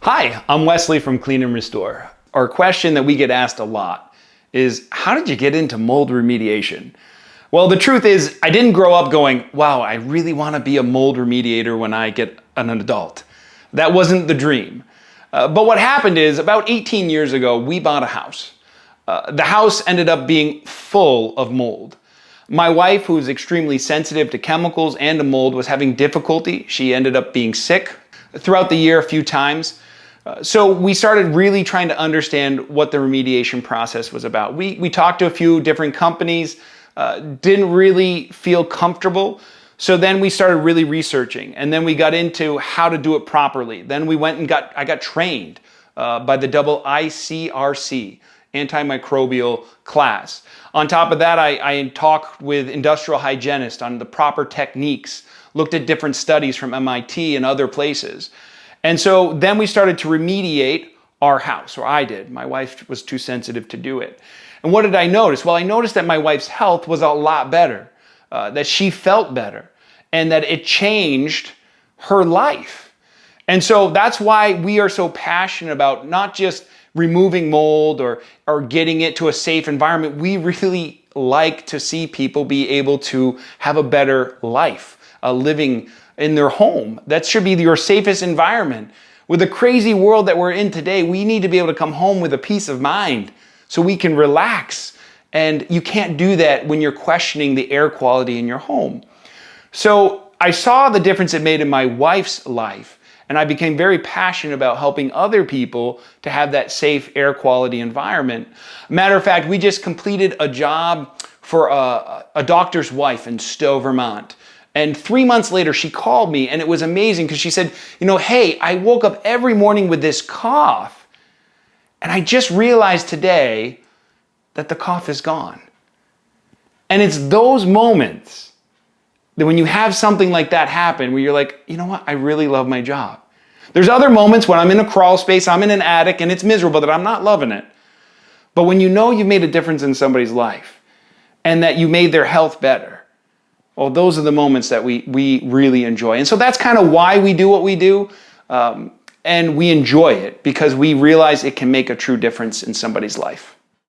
Hi, I'm Wesley from Clean and Restore. Our question that we get asked a lot is, how did you get into mold remediation? Well, the truth is, I didn't grow up going, wow, I really want to be a mold remediator when I get an adult. That wasn't the dream. But what happened is, about 18 years ago, we bought a house. The house ended up being full of mold. My wife, who is extremely sensitive to chemicals and to mold, was having difficulty. She ended up being sick throughout the year a few times. So we started really trying to understand what the remediation process was about. We talked to a few different companies, didn't really feel comfortable. So then we started really researching, and then we got into how to do it properly. Then we went and I got trained by the ICRC, antimicrobial class. On top of that, I talked with industrial hygienists on the proper techniques, looked at different studies from MIT and other places. And so then we started to remediate our house, or I did. My wife was too sensitive to do it. And what did I notice? Well, I noticed that my wife's health was a lot better, that she felt better, and that it changed her life. And so that's why we are so passionate about not just removing mold or getting it to a safe environment. We really like to see people be able to have a better life, living in their home. That should be your safest environment. With the crazy world that we're in today, we need to be able to come home with a peace of mind so we can relax. And you can't do that when you're questioning the air quality in your home. So I saw the difference it made in my wife's life, and I became very passionate about helping other people to have that safe air quality environment. Matter of fact, we just completed a job for a doctor's wife in Stowe, Vermont. And 3 months later, she called me, and it was amazing because she said, hey, I woke up every morning with this cough, and I just realized today that the cough is gone. And it's those moments that when you have something like that happen, where you're like, you know what, I really love my job. There's other moments when I'm in a crawl space, I'm in an attic, and it's miserable that I'm not loving it. But when you know you've made a difference in somebody's life, and that you made their health better, well, those are the moments that we really enjoy. And so that's kind of why we do what we do. And we enjoy it because we realize it can make a true difference in somebody's life.